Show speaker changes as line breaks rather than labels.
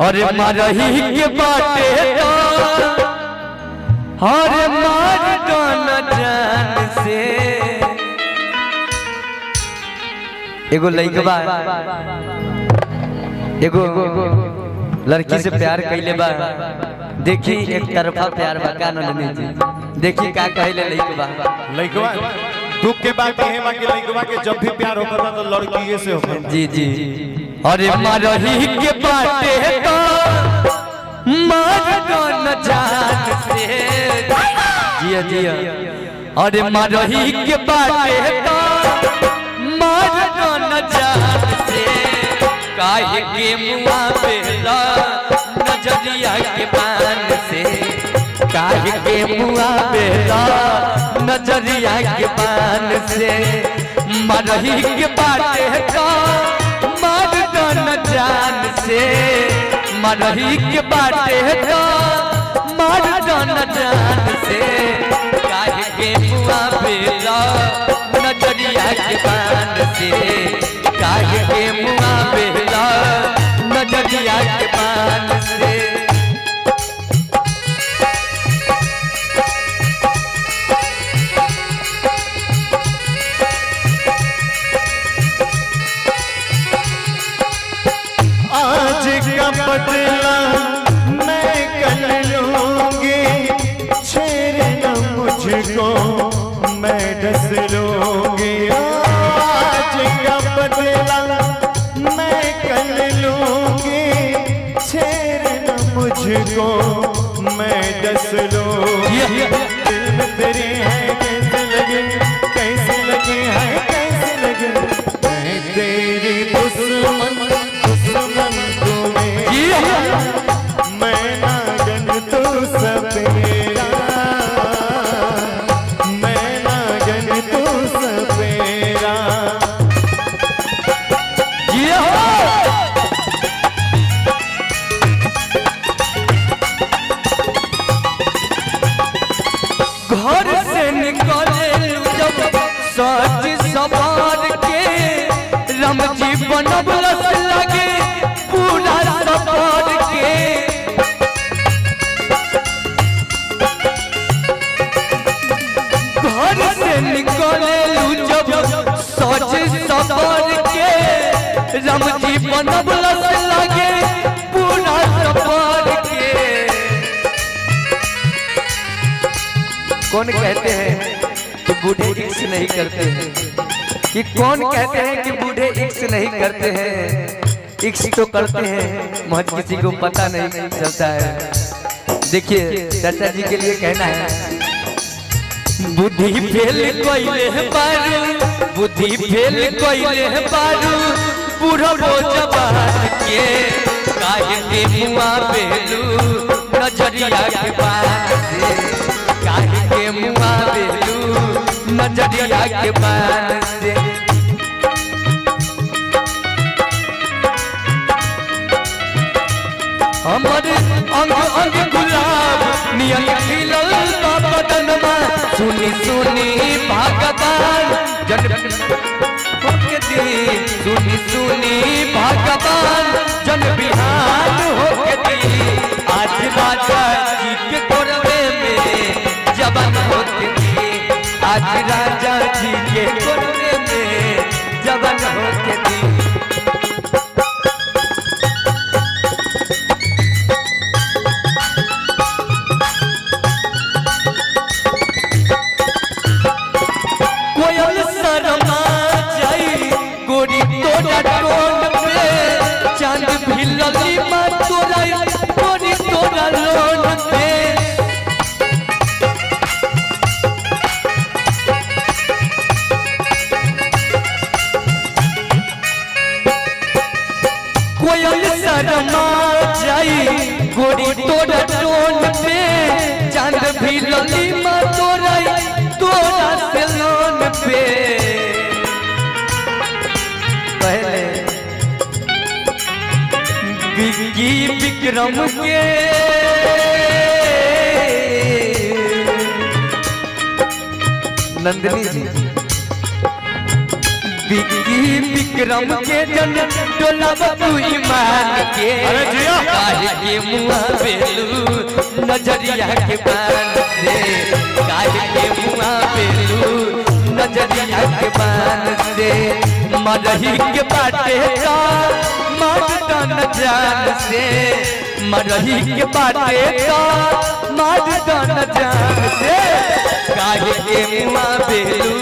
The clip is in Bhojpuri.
और मारही के बाटे तो और मार दो न जान से। एगो लइकबा एगो लड़की से प्यार कैले बा, देखी एक तरफा प्यार बा का नंदनी जी, देखी का कहले लइकबा।
दुख के बात ये है कि लइकबा के जब भी प्यार होता तो लड़की से होता।
जी जी अरे मारही के बाटे तो मार दो न जान से। जिया जिया अरे मारही के बाटे तो मार दो न जान से। काहे के मुआ बेला नजरिया के बान से। काहे के मुआ बेला नजरिया के बान से। मारही के बाटे तो मार दो न जान से। मारही के बाटे तो मार दो न जान से। काहे के मुआ बेला नजरिया के बान से। काहे के मुआ बेला नजरिया के बान से।
आज का बदला मैं कल लूंगी, छेड़ना मुझको मैं डस लूंगी। आज का बदला मैं कल लूंगी, छेड़ना मुझको मैं डस लूंगी। दिल में तेरी है कैसे लगे, कैसे लगे है कैसे लगे। मैं तेरी दुश्मन मैं नागन तू सपेरा, मैं नागन तू सपेरा।
घर से निकले जब सच सवार के राम जी बनबलस लगे पूरा सवार के। घर से निकले जब सच सवार के राम जी बनबलस लगे पूरा सवार के। कौन कहते हैं कि बूढ़े इक्स नहीं करते हैं, कि कौन कहते हैं कि बूढ़े इक्स नहीं करते हैं। इक्स तो करते हैं महज किसी को पता नहीं चलता है। देखिए चाचा जी के लिए कहना है। बुद्धि फेल कोइले बारू, बुद्धि फेल कोइले बारू बूढ़ो जवान के। काहे के मुआ बेलू नजरिया के बान से। काहे के मुआ बेलू नजरिया के बान से। हमर अंग अंग गुलाब नियन खिलल बदनमा। सुनी सुनी भगवान जन होके दी, सुनी सुनी भगवान जन बिहान होके दी। आज राजा जी के कोरवे में जवान होके दी। आज राजा जी के कोरवे में जवान होके दी। कोयल शर्मा जाई गोरी तोरा टोन पे। चांद भी लली माँ तोरा तोरा से लोन पे। पहले बिकी विक्रम के नंदनी जी विक्की विक्रम के जन टोला बाबू ईमान के
अरे जिया।
काहे के मुआ बेलू नजरिया के बान से काहे के मुआ बेलू नजरिया के बान से मरही के बाटे का मार न जान से मरही के बाटे का मार न जान से काहे के मुआ बेलू